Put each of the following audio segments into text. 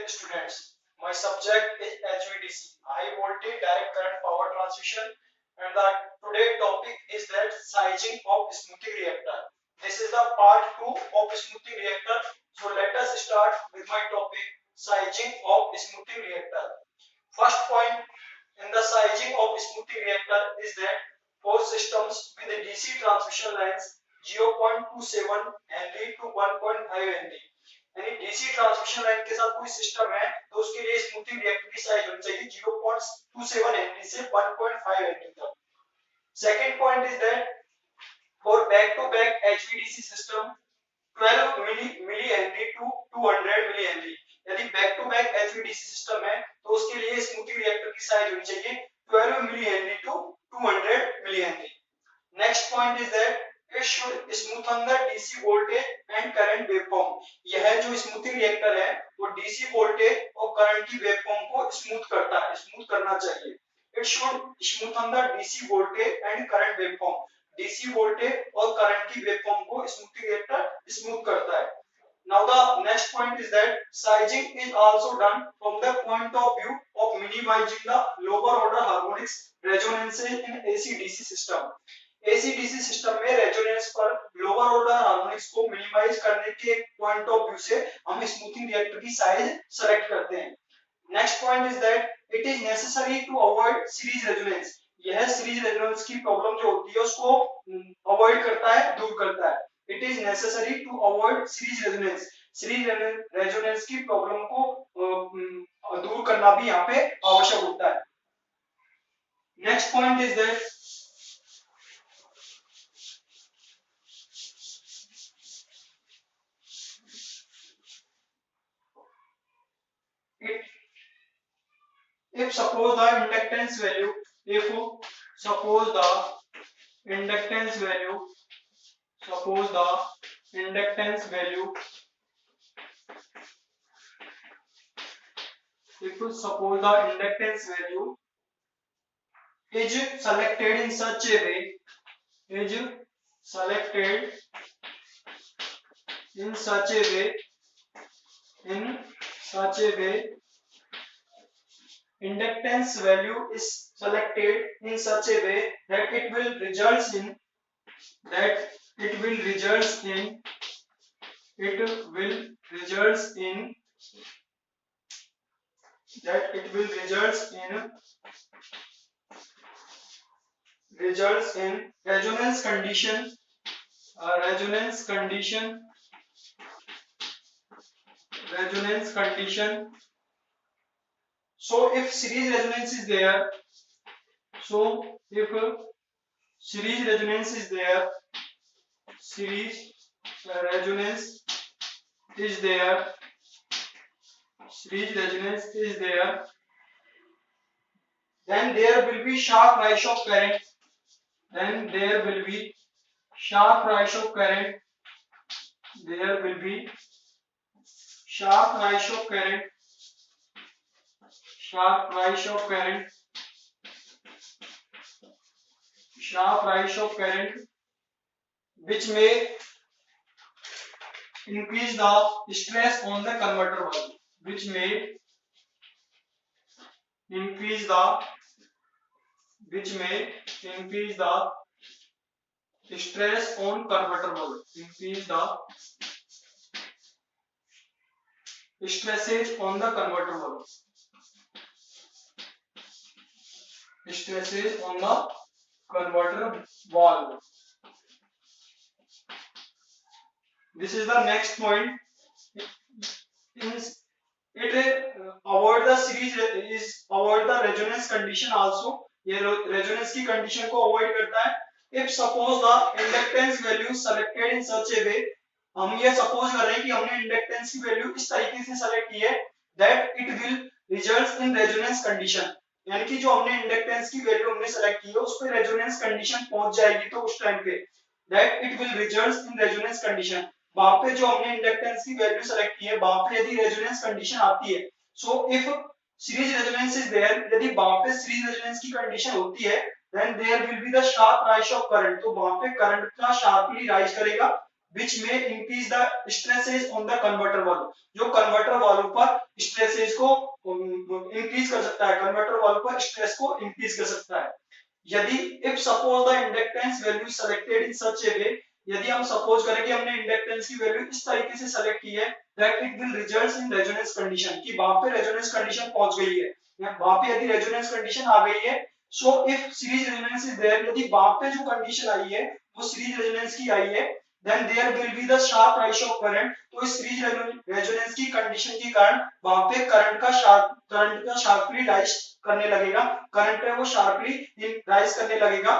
students. My subject is HVDC, high voltage direct current power transmission, and the today topic is that sizing of smoothing reactor. This is the part 2 of smoothing reactor. So let us start with my topic, sizing of smoothing reactor. First point in the sizing of smoothing reactor is that for systems with a DC transmission lines 0.27 Henry to 1.5 Henry, यानी DC transmission line के साथ कोई system है तो उसके लिए smoothing reactor की size होनी चाहिए 0.27 हेनरी से 1.5 हेनरी तक. Second point is that for back to back HVDC system 12 millihenry to 200 millihenry, यदि back to back HVDC system है तो उसके लिए स्मूथिंग रिएक्टर की साइज होनी चाहिए 12 millihenry to 200 millihenry. Next point is that it should smoothen the DC voltage and current waveform. यह जो स्मूथिंग रिएक्टर है वो DC वोल्टेज और करंट की वेवफॉर्म को स्मूथ करता है, स्मूथ करना चाहिए. It should smoothen the DC voltage and current waveform. DC voltage और करंट की वेवफॉर्म को स्मूथिंग रिएक्टर स्मूथ करता है. Now the next point is that sizing is also done from the point of view of minimizing the lower order harmonics resonances in AC/DC system. AC/DC system में resonance पर lower order harmonics को minimise करने के point of view से हम smoothing reactor की size select करते हैं. Next point is that it is necessary to avoid series resonance. यह सीरीज रेजोनेंस की प्रॉब्लम जो होती है उसको अवॉइड करता है, दूर करता है. It is necessary to avoid series resonance. Series resonance की प्रॉब्लम को दूर करना भी यहाँ पे आवश्यक होता है. Next point is that if suppose the inductance value is selected in such a way inductance value is selected in such a way that it will result in resonance condition. So if series resonance is there, then there will be sharp rise of current. Sharp rise of current which may increase the stress on the converter valve. Increase the stress on converter valve. Stresses on the converter valve. This is the next point. Avoid the resonance condition also. ये resonance की condition को avoid करता है. If suppose the inductance value selected in such a way, हम ये suppose कर रहे हैं कि हमने inductance की value इस तरीके से select की है that it will result in resonance condition. यानी कि जो हमने inductance की value हमने select की है उस पे resonance condition पहुंच जाएगी तो उस टाइम पे that it will result in resonance condition. वहां पे जो हमने इंडक्टेंस की वैल्यू सेलेक्ट की है वहां पे यदि रेजोनेंस कंडीशन आती है, so if series resonance is there, यदि वहां पे सीरीज रेजोनेंस की कंडीशन होती है then there will be the sharp rise of current. तो वहां पे करंट का शार्पली राइज करेगा which may increase the stresses on the converter valve, जो कन्वर्टर वाल्व पर स्ट्रेसेस को इंक्रीज कर सकता है, कन्वर्टर वाल्व पर स्ट्रेस को इंक्रीज कर सकता है। यदि if suppose the inductance value selected in such a way, यदि हम सपोज करें कि हमने इंडक्टेंस की वैल्यू इस तरीके से सेलेक्ट की है that it will results in resonance condition, कि वहां पे रेजोनेंस कंडीशन पहुंच गई है, या वहां पे यदि रेजोनेंस कंडीशन आ गई है, so if series resonance is there, यदि वहां पे जो कंडीशन आई है वो सीरीज रेजोनेंस की आई है, then there will be the sharp rise of current, तो इस सीरीज रेजोनेंस की कंडीशन के कारण वहां पे करंट का शार्पली राइज करने लगेगा, करंट है वो शार्पली राइज करने लगेगा,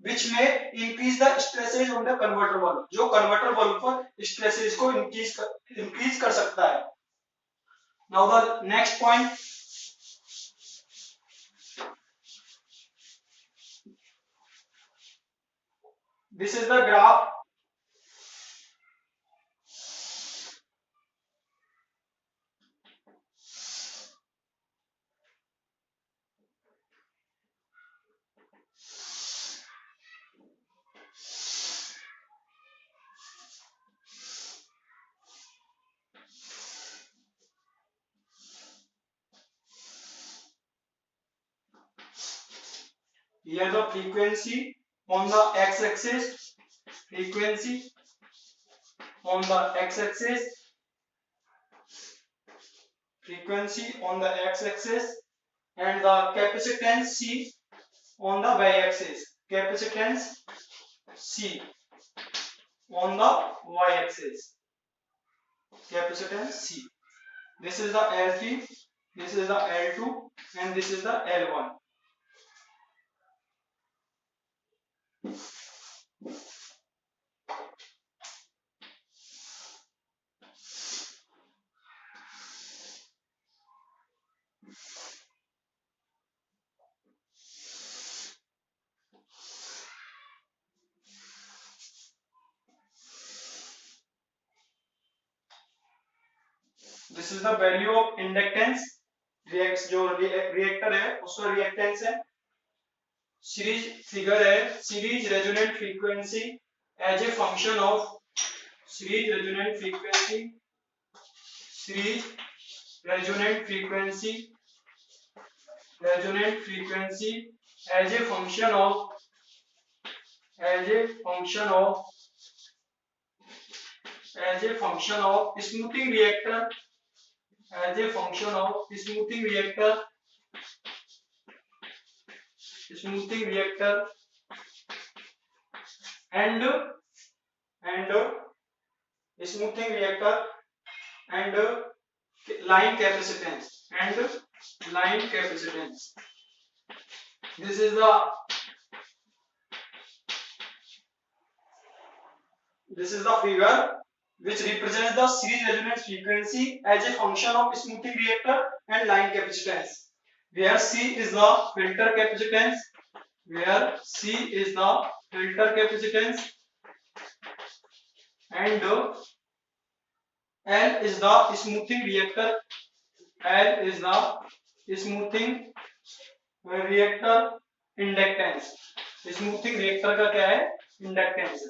which may increase the stresses on the converter valve, जो कन्वर्टर वाल्व पर स्ट्रेसेस को इंक्रीज कर सकता है। Now the next point, this is the graph, here the frequency on the x-axis, frequency on the x-axis, frequency on the x-axis, and the capacitance C on the y-axis, capacitance C on the y-axis, capacitance C. This is the L3, this is the L2, and this is the L1. This is the value of inductance, जो reactor है उसका reactance है। Series figure है, series resonant frequency as a function of series resonant frequency, series resonant frequency, resonant frequency as a function of, as a function of, as a function of smoothing reactor, as a function of smoothing reactor, smoothing reactor and smoothing reactor and line capacitance, and line capacitance. This is the figure which represents the series resonance frequency as a function of smoothing reactor and line capacitance, where C is the filter capacitance, where C is the filter capacitance, and L is the smoothing reactor, L is the smoothing reactor inductance, smoothing reactor का क्या है inductance,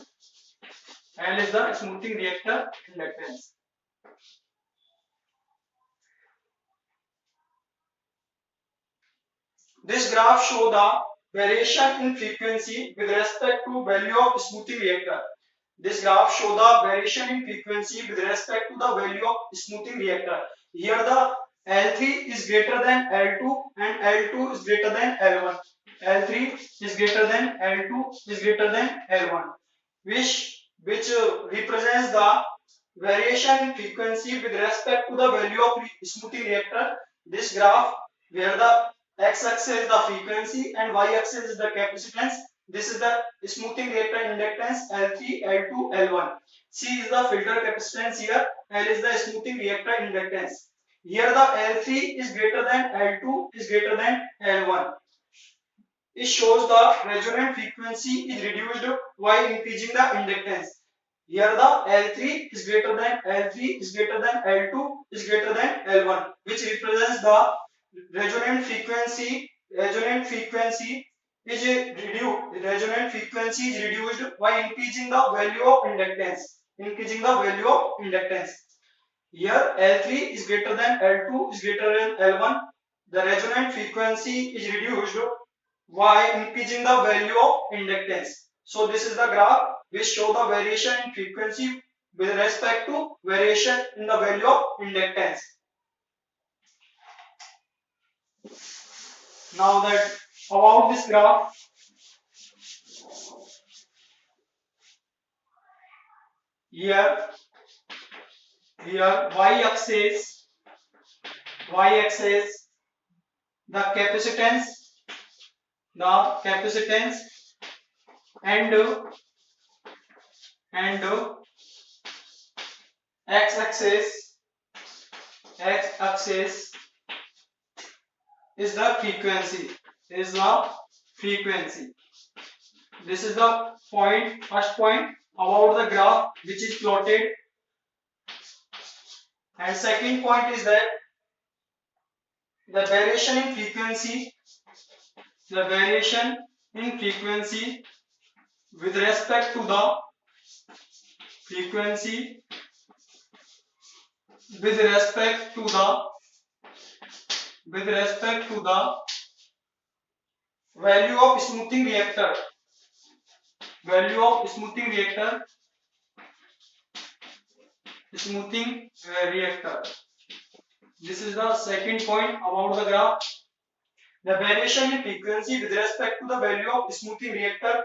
L is the smoothing reactor inductance. This graph show the variation in frequency with respect to value of smoothing reactor. This graph show the variation in frequency with respect to the value of smoothing reactor. Here the L3 is greater than L2 and L2 is greater than L1. L3 is greater than L2 is greater than L1, which represents the variation in frequency with respect to the value of smoothing reactor. This graph where the x-axis is the frequency and y-axis is the capacitance. This is the smoothing reactor inductance L3, L2, L1. C is the filter capacitance here. L is the smoothing reactor inductance. Here the L3 is greater than L2 is greater than L1. It shows the resonant frequency is reduced while increasing the inductance. Here the L3 is greater than L3 is greater than L2 is greater than L1, which represents the resonant frequency. Resonant frequency is reduced. Resonant frequency is reduced by increasing the value of inductance. increasing the value of inductance. Here L3 is greater than L2 is greater than L1. The resonant frequency is reduced by increasing the value of inductance. So this is the graph which show the variation in frequency with respect to variation in the value of inductance. Now that about this graph, here y-axis the capacitance and x-axis is the frequency. This is the first point about the graph which is plotted, and second point is that the variation in frequency with respect to the value of smoothing reactor. This is the second point about the graph. The variation in frequency with respect to the value of smoothing reactor.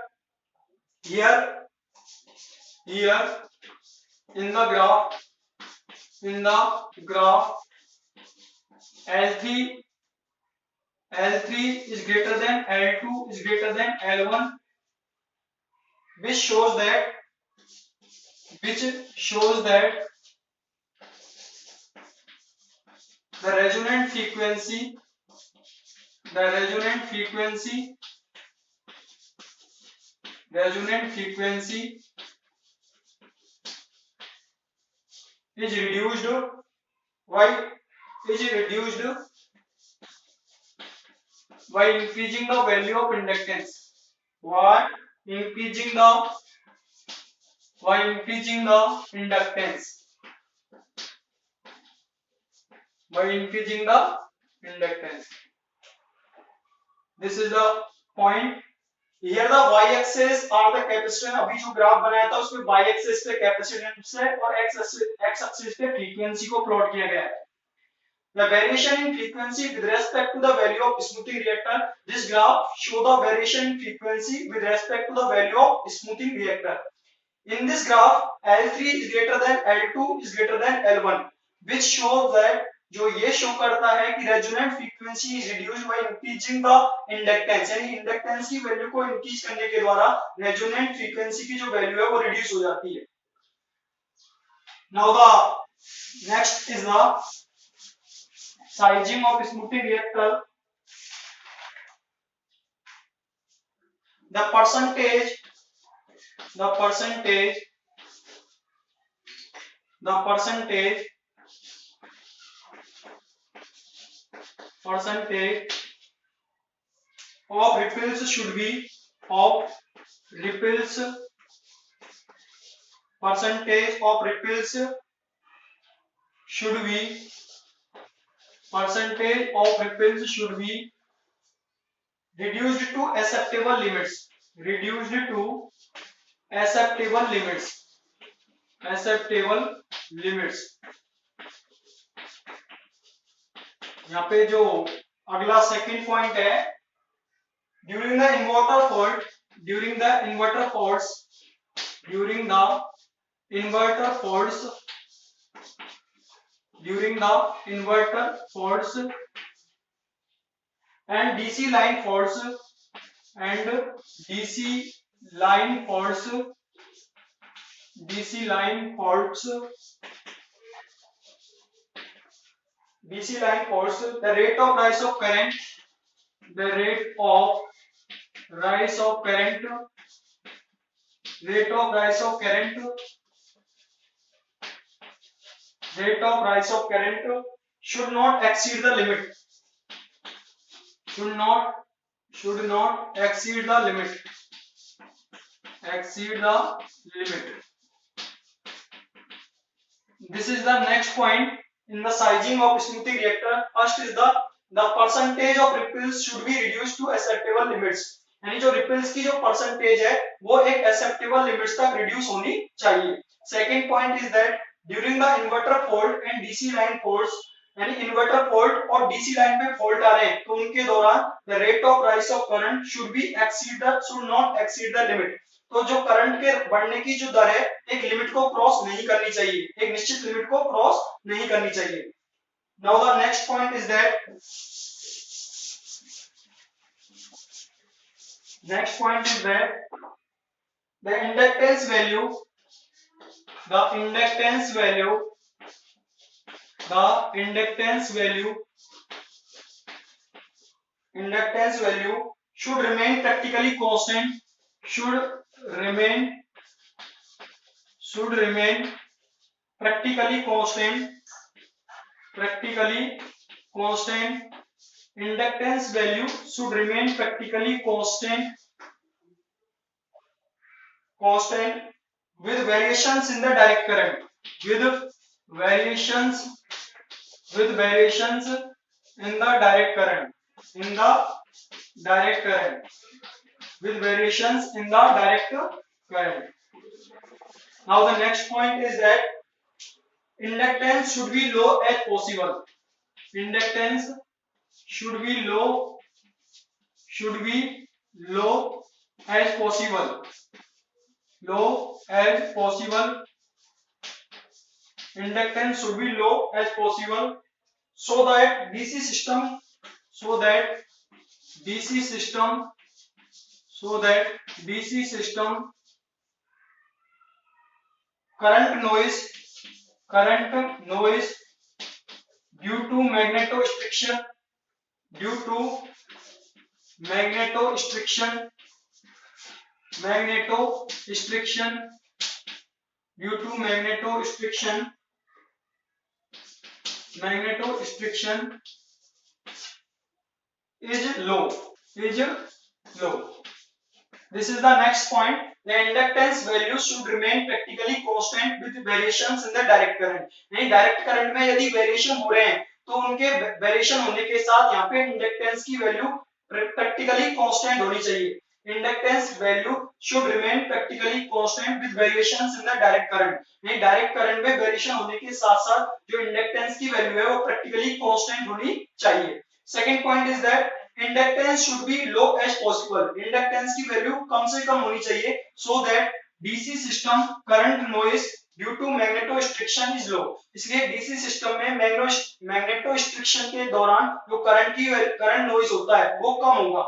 Here in the graph L3 is greater than L2 is greater than L1, which shows that the resonant frequency is reduced by increasing the value of inductance. Increasing the inductance. This is the point. Here the y-axis are the capacitance. अभी जो graph बनाया था उसमें y-axis पे capacitance है और x-axis पे frequency को प्लॉट किया गया है. The variation in frequency with respect to the value of smoothing reactor. This graph show the variation in frequency with respect to the value of smoothing reactor. In this graph, L3 is greater than L2 is greater than L1, which shows that जो ये show करता है कि resonant frequency is reduced by increasing the inductance, यानी inductance की value को increase करने के द्वारा रेजोनेंट फ्रीक्वेंसी की जो वैल्यू है वो रिड्यूस हो जाती है. Now the next is the sizing of smoothing reactor. The percentage of ripples should be reduced to acceptable limits. यहाँ पे जो अगला सेकंड पॉइंट है, during the inverter faults and DC line faults the rate of rise of current should not exceed the limit. This is the next point in the sizing of smoothing reactor. First is the percentage of ripples should be reduced to acceptable limits. यानी जो ripples की जो percentage है वो एक acceptable limits तक reduce होनी चाहिए. Second point is that during the inverter fault and DC line faults, यानी इन्वर्टर फॉल्ट और डीसी लाइन पे फॉल्ट आ रहे हैं तो उनके दौरान the rate of rise of current should not exceed the limit. तो जो करंट के बढ़ने की जो दर है एक लिमिट को क्रॉस नहीं करनी चाहिए, एक निश्चित लिमिट को क्रॉस नहीं करनी चाहिए. Now the next point is that the inductance value should remain practically constant, practically constant. Inductance value should remain practically constant with variations in the direct current, with variations in the direct current, with variations in the direct current. Now the next point is that inductance should be low as possible. Inductance should be low as possible. Inductance should be low as possible so that DC system current noise due to magnetostriction is low. This is the next point. The inductance value should remain practically constant with variations in the direct current. यानी direct current में यदि variation हो रहे हैं तो उनके variation होने के साथ यहाँ पे इंडक्टेंस की वैल्यू प्रैक्टिकली कांस्टेंट होनी चाहिए. Inductance value should remain practically constant with variations in the direct current. यानी डायरेक्ट करंट में वेरिएशन होने के साथ-साथ जो इंडक्टेंस की वैल्यू है वो प्रैक्टिकली कांस्टेंट होनी चाहिए. Second point is that inductance should be low as possible. Inductance की वैल्यू कम से कम होनी चाहिए so that DC system current noise due to magnetostriction is low. इसलिए डीसी सिस्टम में मैग्नेटोस्ट्रिक्शन के दौरान जो करंट नॉइज होता है वो कम होगा.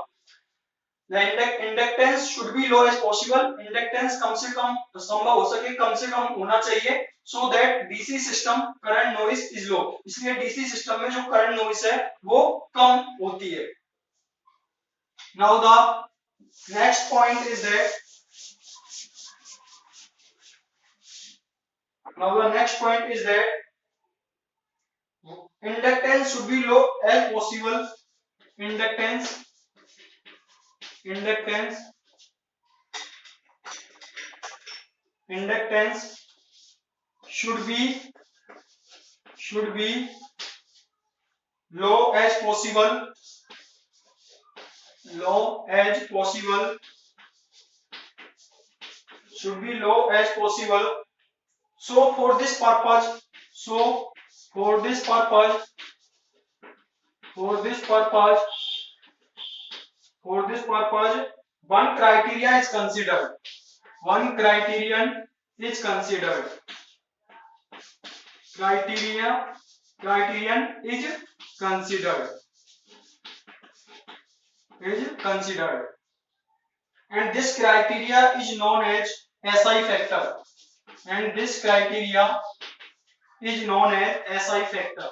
The inductance should be low as possible. Inductance कम से कम संभव हो सके कम से कम होना चाहिए so that DC system current noise is low. इसलिए DC सिस्टम में जो करंट नॉइज है वो कम होती है. Now the next point is that inductance should be low as possible. Inductance should be low as possible. Should be low as possible. So for this purpose one criterion is considered. Criterion is considered. And this criteria is known as SI factor. This criteria is known as SI factor.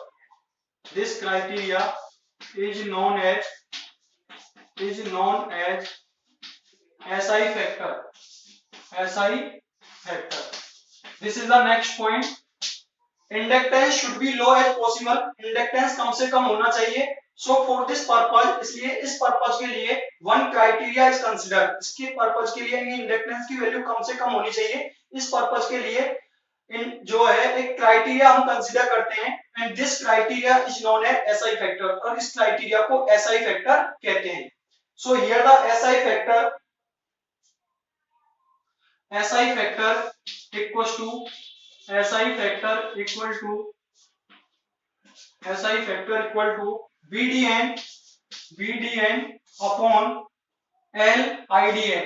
This is the next point. Inductance should be low as possible. Inductance कम से कम होना चाहिए. So for this purpose, इसलिए इस purpose के लिए one criteria is considered. इसके purpose के लिए इंडक्टेंस की वैल्यू कम से कम होनी चाहिए. इस पर्पज के लिए इन जो है एक क्राइटेरिया हम कंसीडर करते हैं and this criteria is known as SI factor, और इस क्राइटेरिया को एसआई फैक्टर कहते हैं। So here the SI factor equals to SI factor equal to VDN upon LIDN.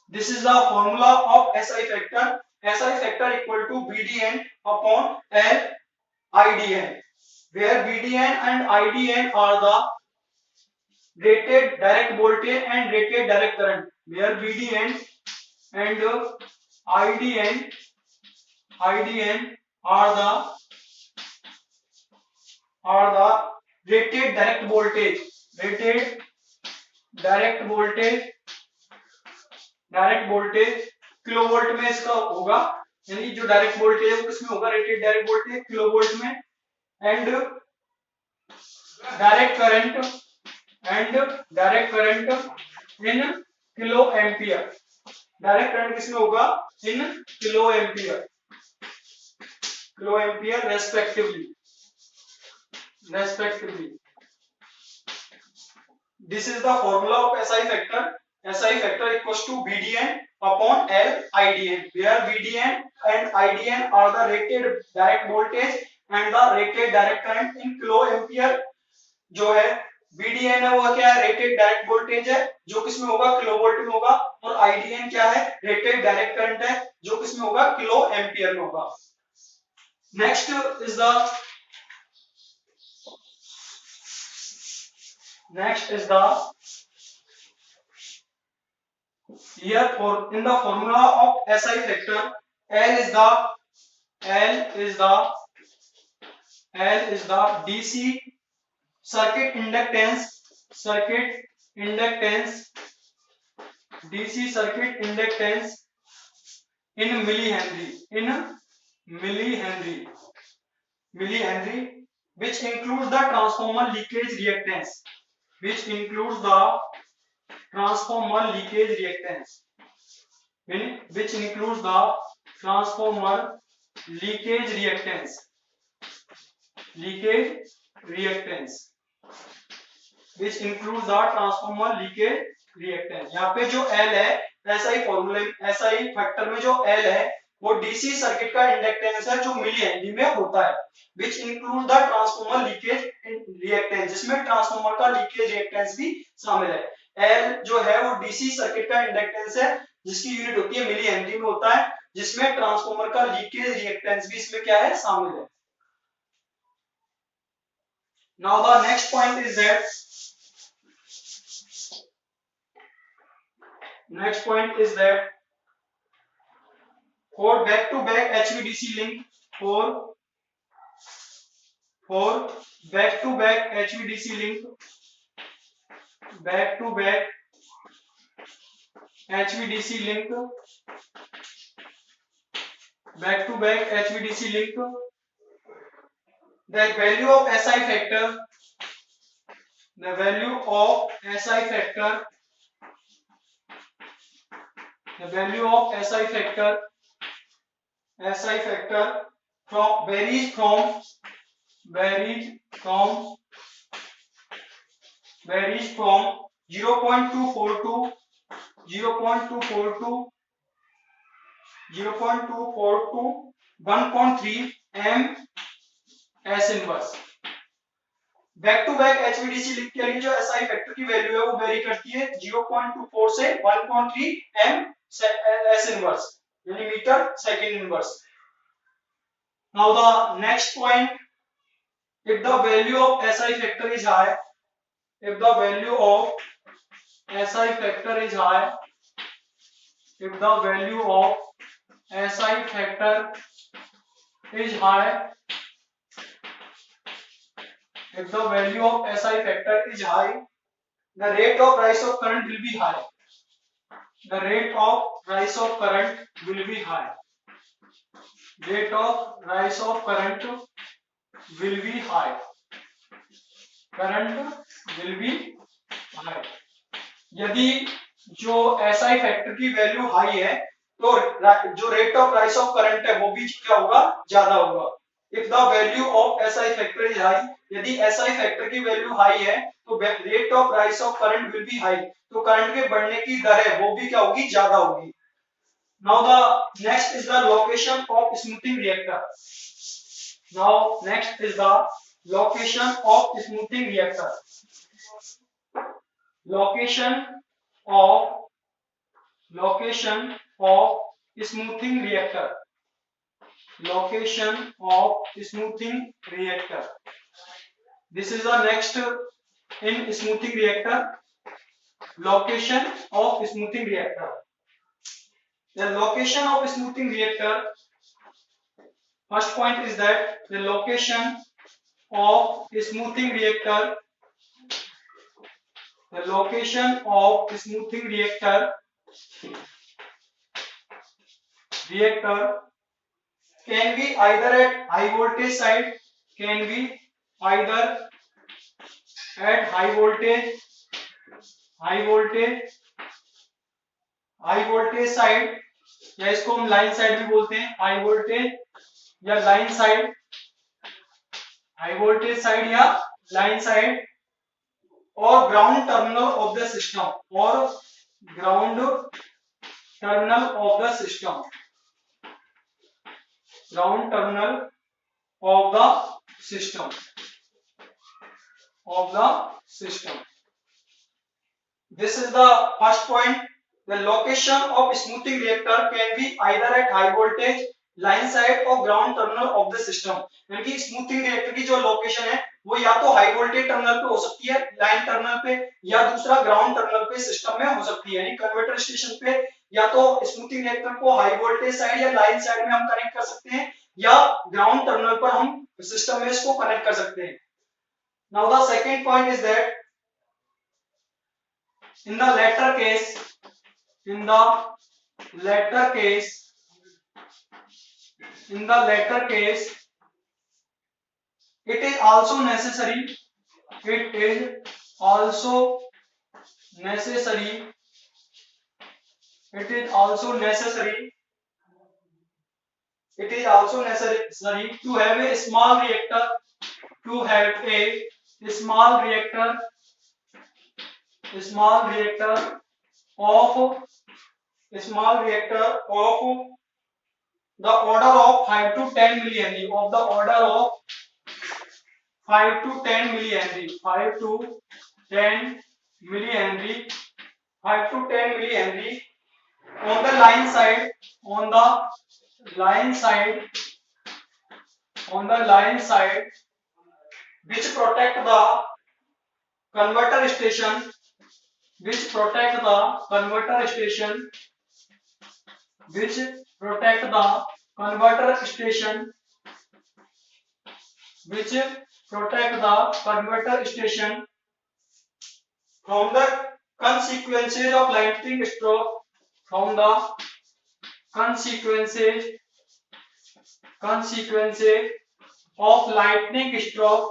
This is the formula of SI factor. SI factor equal to VDN upon LIDN, where VDN and IDN are the rated direct voltage and rated direct current, where VDN and IDN are the rated direct voltage kilovolt में इसका होगा, यानी जो direct voltage है वो किसमें होगा, rated direct voltage kilovolt में, and direct current in kilo ampere, direct current किसमें होगा, in kilo ampere respectively. This is the formula of SI factor. SI factor equals to VDN upon LIDN, where VDN and IDN are the rated direct voltage and the rated direct current in kilo ampere। जो है VDN है वो क्या है, rated direct voltage है जो किसमें होगा, किलो वोल्ट में होगा, और IDN क्या है, रेटेड डायरेक्ट करंट है जो किसमें होगा, किलो एम्पियर में होगा। Next is the here for in the formula of SI factor, L is the DC circuit inductance in millihenry, which includes the transformer leakage reactance, यहाँ पे जो L है SI फैक्टर में जो L है वो डीसी सर्किट का inductance है जो मिली हेनरी में होता है, which include the transformer leakage reactance, जिसमें ट्रांसफार्मर का लीकेज रिएक्टेंस भी शामिल है। L जो है वो डीसी सर्किट का इंडक्टेंस है जिसकी यूनिट होती है मिली हेनरी में होता है, जिसमें ट्रांसफार्मर का लीकेज रिएक्टेंस भी इसमें क्या है, शामिल है। Now the next point is that for back to back HVDC link, the value of SI factor varies from 0.24 to 1.3 m S inverse. Back to back HVDC link के लिए जो SI फैक्टर की वैल्यू है वो very करती है 0.24 से 1.3 m S inverse, यानी metre second inverse. Now the next point, if the value of SI factor is high, the rate of rise of current will be high. Rate of rise of current will be high. यदि जो SI factor की value high है तो जो rate of rise of current है वो भी क्या होगा, ज्यादा होगा। If the value of SI factor is high, यदि एसआई फैक्टर की वैल्यू हाई है तो rate of rise of current will be high, तो करंट के बढ़ने की दर है वो भी क्या होगी, ज्यादा होगी। Now the next is the location of smoothing reactor. Now next is the location of smoothing reactor. location of location of smoothing reactor, location of smoothing reactor. This is the next in smoothing reactor, location of smoothing reactor. The location of smoothing reactor, first point is that the location of smoothing reactor, the location of smoothing reactor can be either at high voltage side, can be either at high voltage side, या इसको हम line side भी बोलते हैं, high voltage या line side, high voltage side या line side, और ground terminal of the system, और ground terminal of the system, ground terminal of the system, this is the first point. The location of smoothing reactor can be either at high voltage line side or ground terminal of the system, यानी कि smoothing reactor की जो location है वो या तो high voltage terminal पे हो सकती है, लाइन टर्मिनल पे, या दूसरा ग्राउंड टर्मिनल पे सिस्टम में हो सकती है, यानी कन्वर्टर स्टेशन पे या तो स्मूथिंग रिएक्टर को हाई वोल्टेज साइड या लाइन साइड में हम कनेक्ट कर सकते हैं, या ग्राउंड टर्मिनल पर हम सिस्टम में इसको कनेक्ट कर सकते हैं। Now the second point is that in the latter case it is also necessary to have a small reactor, of the order of 5 to 10 millihenry, of the order of 5 to 10 millihenry, 5 to 10 millihenry, 5 to 10 millihenry on the line side, on the line side, which protect the converter station, which protect the converter station, which protect the converter station, which protect the converter station from the consequences of lightning stroke, from the consequences of lightning stroke,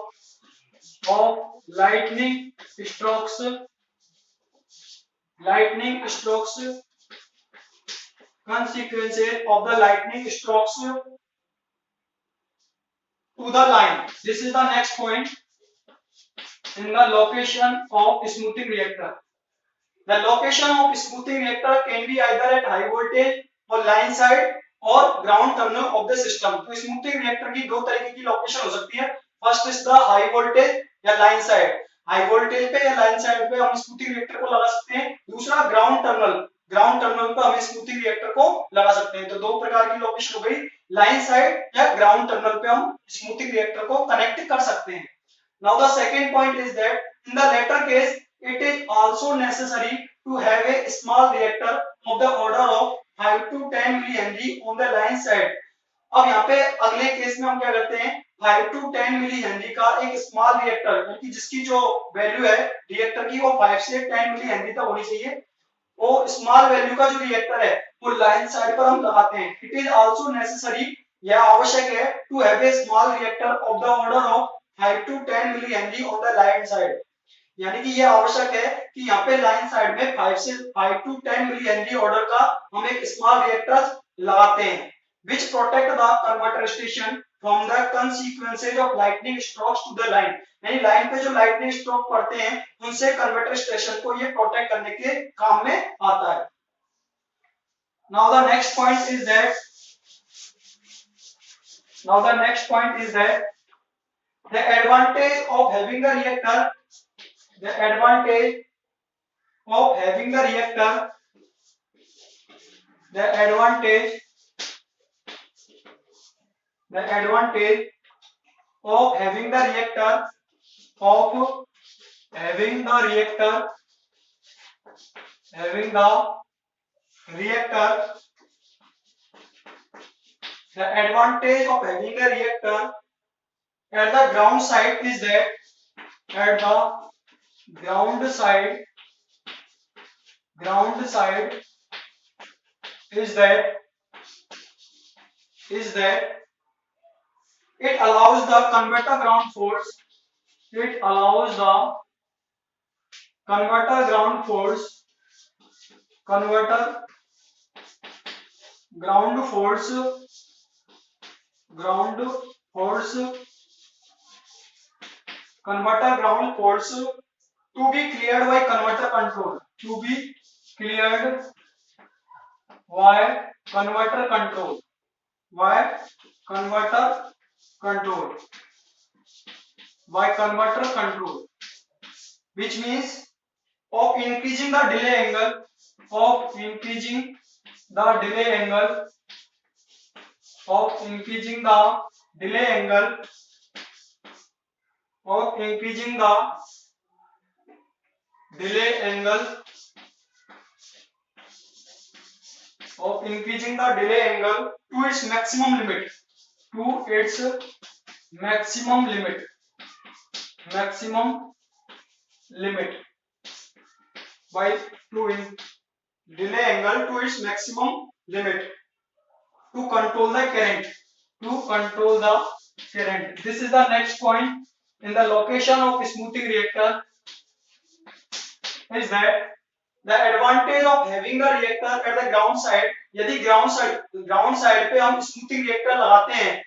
of lightning strokes, lightning strokes, consequences of the lightning strokes to the line. This is the next point in the location of smoothing reactor. The location of smoothing reactor can be either at high voltage or line side or ground terminal of the system. तो smoothing reactor की दो तरीके की location हो सकती है. First is the high voltage या line side. High voltage पे या लाइन साइड पे हम स्मूथिंग रिएक्टर को लगा सकते हैं. दूसरा ग्राउंड टर्मिनल पे हम स्मूथिंग रिएक्टर को लगा सकते हैं. तो दो प्रकार की लोकेशन हो गई, लाइन साइड या ग्राउंड टर्मिनल पे हम स्मूथिंग रिएक्टर को कनेक्ट कर सकते हैं. Now the second point is that in the latter case it is also necessary to have a small reactor of the order of 5 to 10 millihenry on the line side. अब यहाँ पे अगले case में हम क्या करते हैं, 5 to 10 millihenry का एक स्मॉल रिएक्टर, यानी जिसकी जो वैल्यू है रिएक्टर की वो 5 से 10 millihenry तक होनी चाहिए, वो स्मॉल वैल्यू का जो रिएक्टर है वो लाइन साइड पर हम लगाते हैं. इट इज आल्सो नेसेसरी, यह आवश्यक है, to have a small reactor of the order of 5 to 10 millihenry on the line side. यानी कि ये आवश्यक है कि यहाँ पे लाइन साइड में 5 to 10 मिली हेनरी ऑर्डर का हम एक स्मॉल रिएक्टर लगाते हैं which protect the converter station from the consequences of lightning strokes to the line। यानी लाइन पे जो लाइटनिंग स्ट्रोक पड़ते हैं उनसे कन्वर्टर स्टेशन को ये प्रोटेक्ट करने के काम में आता है। Now the next point is that the advantage of having the reactor, the advantage of having the reactor, the advantage of having the reactor, of having the reactor, having the reactor, the advantage of having a reactor at the ground side is that at the ground side is that it allows the converter ground force, it allows the converter ground force, converter ground force to be cleared by converter control, to be cleared by converter control, by converter control, by converter control, which means of increasing the delay angle, of increasing the delay angle, of increasing the delay angle, of increasing the delay angle, of increasing the delay angle to its maximum limit, to its maximum limit, maximum limit, by to in delay angle to its maximum limit to control the current, to control the current. This is the next point in the location of smoothing reactor is that the advantage of having the reactor at the ground side, यदि ground side पे हम smoothing reactor लगाते हैं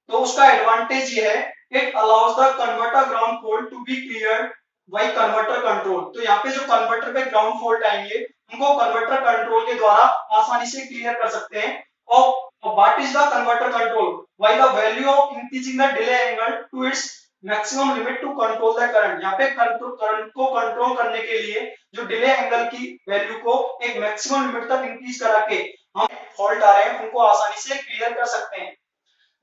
तो उसका advantage ये है it allows the converter ground fault to be cleared by converter control। तो यहाँ पे जो कन्वर्टर पे ग्राउंड फॉल्ट आएंगे उनको कन्वर्टर कंट्रोल के द्वारा आसानी से क्लियर कर सकते हैं। और what is the converter control, why the value of increasing the delay angle to its maximum limit to control the current. यहाँ पे करंट को कंट्रोल करने के लिए जो डिले एंगल की वैल्यू को एक मैक्सिमम लिमिट तक इंक्रीज करा के हम फॉल्ट आ रहे हैं उनको आसानी से क्लियर कर सकते हैं।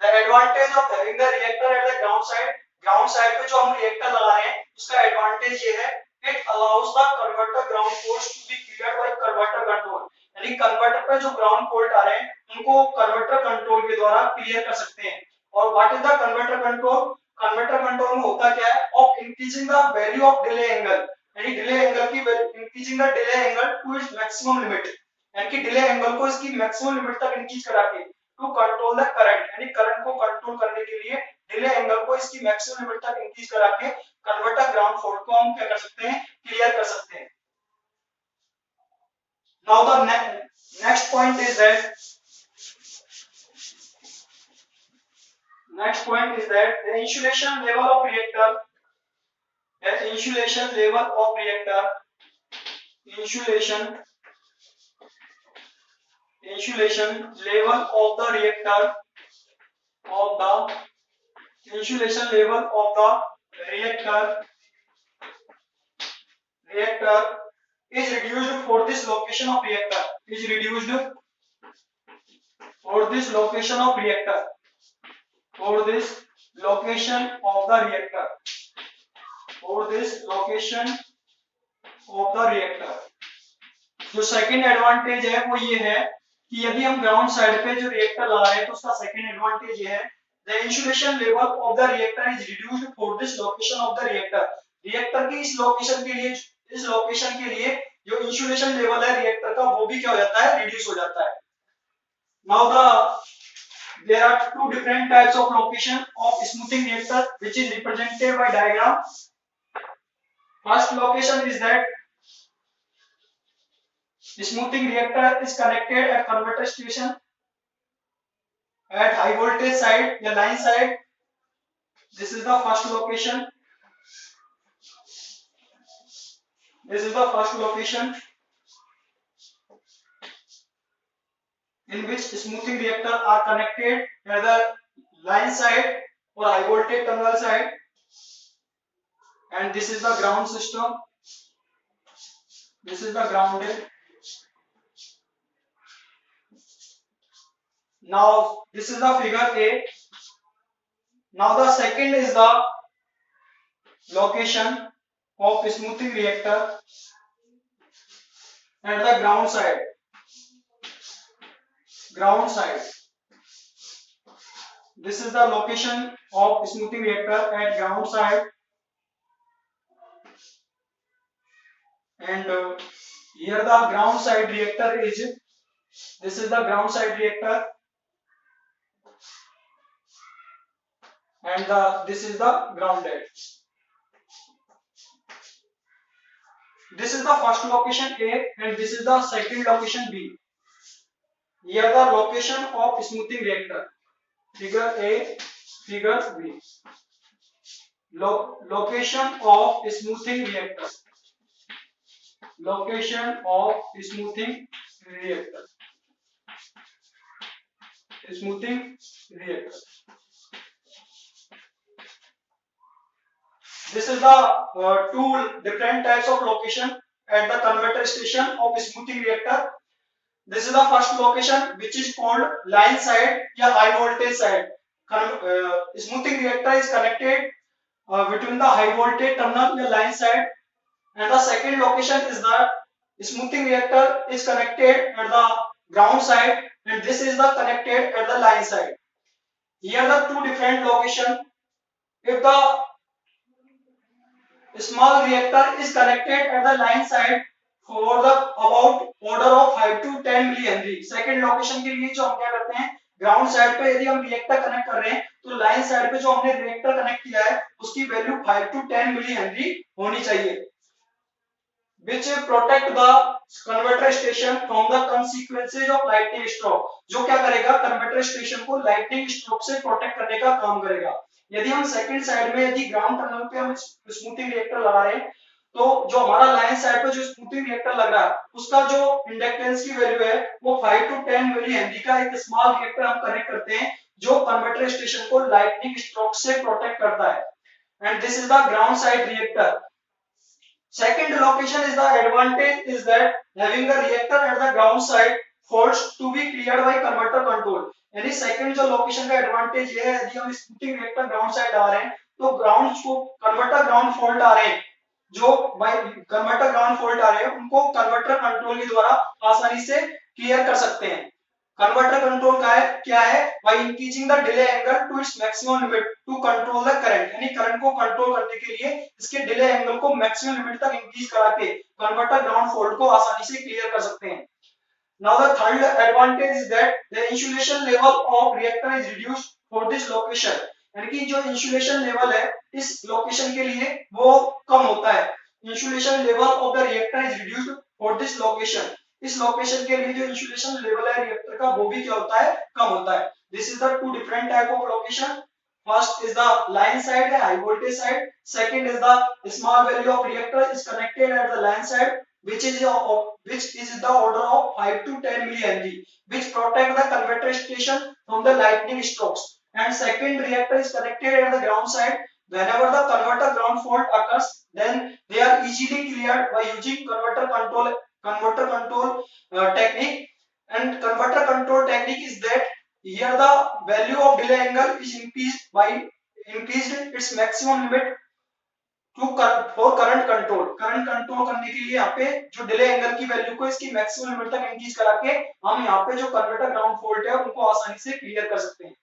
The advantage of having the reactor at the ground side पे जो हम रिएक्टर लगा रहे हैं उसका एडवांटेज ये है it allows the converter ground faults to be cleared by converter control। यानी कन्वर्टर पे जो ग्राउंड फॉल्ट आ रहे हैं उनको कन्वर्टर कंट्रोल के द्वारा क्लियर कर सकते हैं। और what is the converter control, converter control में होता क्या है, of increasing the value of delay angle, यानी डिले एंगल की increasing the delay angle to its maximum limit, यानी कि डिले एंगल को इसकी मैक्सिमम लिमिट तक इंक्रीज करा के टू कंट्रोल द करंट, यानी करंट को कंट्रोल करने के लिए डिले एंगल को इसकी मैक्सिमम लिमिट तक इंक्रीज करा के कन्वर्टर ग्राउंड फॉल्ट को हम क्या कर सकते हैं, क्लियर कर सकते हैं। Now the next point is that the insulation level of reactor, the insulation level of reactor, insulation level of the reactor, of the insulation level of the reactor is reduced for this location of reactor, is reduced for this location of reactor, for this location of the reactor, for this location of the reactor। जो second advantage है वो ये है कि यदि हम ground side पे जो रिएक्टर लगा रहे हैं तो उसका सेकंड एडवांटेज ये है the insulation level of the reactor is reduced for this location of the reactor. Reactor की इस लोकेशन के लिए जो इंसुलेशन लेवल है रिएक्टर का वो भी क्या हो जाता है, रिड्यूस हो जाता है। Now there are two different types of location of smoothing reactor which is represented by diagram। First location is that smoothing reactor is connected at converter station at high voltage side या line side. This is the first location. This is the first location in which smoothing reactor are connected at the line side or high voltage terminal side, and this is the ground system. This is the grounded. Now this is the figure A. Now the second is the location of smoothing reactor at the ground side. Ground side. This is the location of smoothing reactor at ground side, and here the ground side reactor is. This is the ground side reactor, and this is the grounded. This is the first location A, and this is the second location B. Here the location of smoothing reactor. Figure A, figure B. Location of smoothing reactor. Location of smoothing reactor. Smoothing reactor. This is the two different types of location at the converter station of smoothing reactor. This is the first location, which is called line side या high voltage side. Smoothing reactor is connected between the high voltage terminal या line side, and the second location is the smoothing reactor is connected at the ground side, and this is the connected at the line side. Here the two different location. If the small reactor is connected at the line side for the about order of 5 to 10 millihenry. Second location के लिए जो हम क्या करते हैं, ground side पे यदि हम रिएक्टर कनेक्ट कर रहे हैं तो लाइन साइड पे जो हमने रिएक्टर कनेक्ट किया है उसकी वैल्यू 5 टू 10 मिली हेनरी होनी चाहिए, which protect the converter station from the consequences of lightning stroke. जो क्या करेगा, कन्वर्टर स्टेशन को लाइटनिंग स्ट्रोक से प्रोटेक्ट करने का काम करेगा. यदि हम सेकंड साइड में यदि ग्राउंड टर्मिनल पे हम स्मूथिंग रिएक्टर लगा रहे हैं तो जो हमारा लाइन साइड पे जो स्मूथिंग रिएक्टर लग रहा है उसका जो इंडक्टेंस की वैल्यू है वो 5 टू 10 मिली हेनरी का एक स्मॉल रिएक्टर हम कनेक्ट करते हैं जो कन्वर्टर स्टेशन को लाइटनिंग स्ट्रोक से प्रोटेक्ट करता है. And this is the ground side reactor. Second location is the advantage is that having a reactor at the ground side faults to be cleared by converter control. यानी second जो location का advantage ये है, यदि हम smoothing reactor ground side आ रहे हैं तो ग्राउंड को कन्वर्टर ग्राउंड फॉल्ट आ रहे हैं, जो बाय कन्वर्टर ग्राउंड फॉल्ट आ रहे हैं उनको कन्वर्टर कंट्रोल के द्वारा आसानी से क्लियर कर सकते हैं. कन्वर्टर कंट्रोल का है क्या है, by increasing the delay angle to its maximum limit to control the current. यानी करंट को कंट्रोल करने के लिए इसके डिले एंगल को मैक्सिमम लिमिट तक इंक्रीज करा के कन्वर्टर ग्राउंड फॉल्ट को आसानी से क्लियर कर सकते हैं. Now the third advantage is that the insulation level of reactor is reduced for this location. यानी कि जो इंसुलेशन लेवल है इस लोकेशन के लिए वो कम होता है. Insulation level of the reactor is reduced for this location. इस लोकेशन के लिए जो इंसुलेशन लेवल है रिएक्टर का वो भी क्या होता है, कम होता है. This is the two different type of location. First is the line side high voltage side. Second is the small value of reactor is connected at the line side which is the order of 5 to 10 millihenry which protect the converter station from the lightning strokes. And second reactor is connected at the ground side. Whenever the converter ground fault occurs, then they are easily cleared by using converter control technique. And converter control technique is that here the value of delay angle is increased its maximum limit to for current control. Current control करने के लिए यहाँ पे जो delay angle की value को इसकी maximum limit तक इंक्रीज करा के हम यहाँ पे जो कन्वर्टर ग्राउंड फॉल्ट है उनको आसानी से क्लियर कर सकते हैं.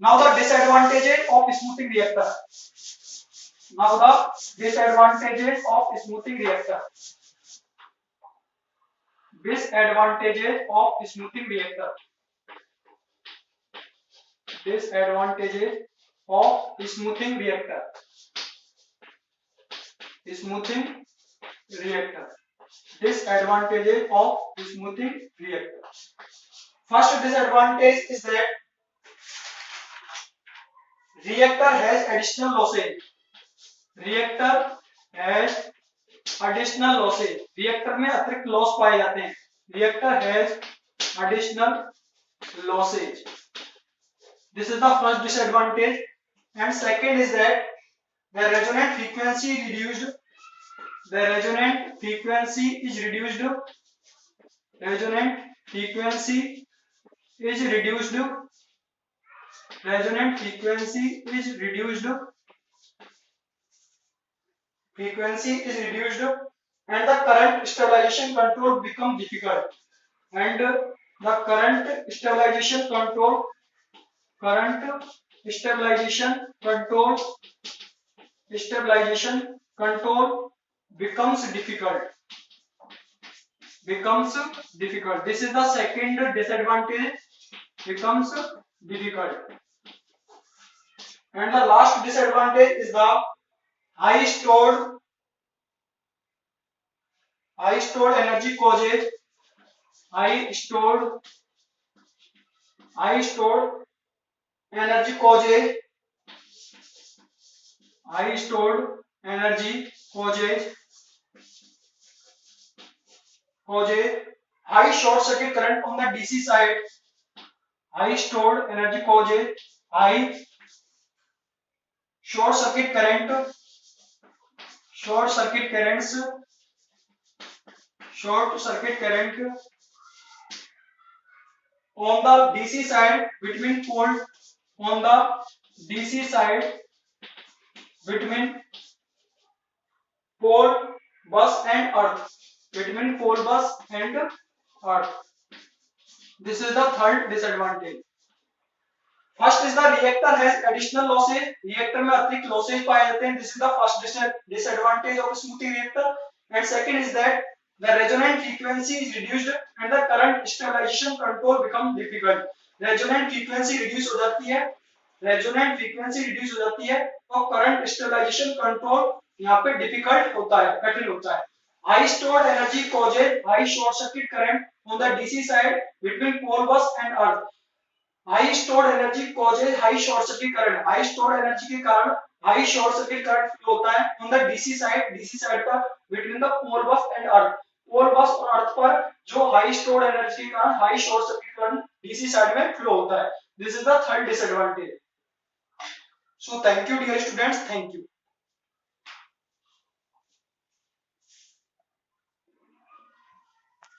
Now the disadvantages of smoothing reactor. Now the disadvantages of smoothing reactor. Disadvantages of smoothing reactor. Disadvantages of smoothing reactor. smoothing reactor. Disadvantages of smoothing reactor. First disadvantage is that reactor has additional losses. Reactor has additional losses. reactor में अतिरिक्त loss पाए जाते हैं. reactor has additional losses. This is the first disadvantage. And second is that the resonant frequency reduced. The resonant frequency is reduced. Resonant frequency is reduced. Resonant frequency is reduced. Frequency is reduced, and the current stabilization control become difficult. And the current stabilization control becomes difficult. This is the second disadvantage. Becomes difficult. And the last disadvantage is the high stored energy causes high stored energy causes high short circuit current on the DC side. High stored energy causes high short circuit currents on the DC side between pole bus and earth. This is the third disadvantage. First is the reactor has additional losses. reactor में अतिरिक्त losses पाए जाते हैं. This is the first disadvantage of smoothing reactor. And second is that the resonant frequency is reduced and the current stabilization control becomes difficult. resonant frequency reduce हो जाती है और current stabilization control यहाँ पे difficult होता है, कठिन होता है. High stored energy causes high short circuit current on the DC side between pole bus and earth. High stored energy causes high short circuit current. High stored energy के कारण high short circuit current flow होता है on the DC side पर between the pole bus and earth. pole bus और earth पर जो high stored energy के कारण high short circuit current DC side में flow होता है. This is the third disadvantage. So thank you dear students. Thank you.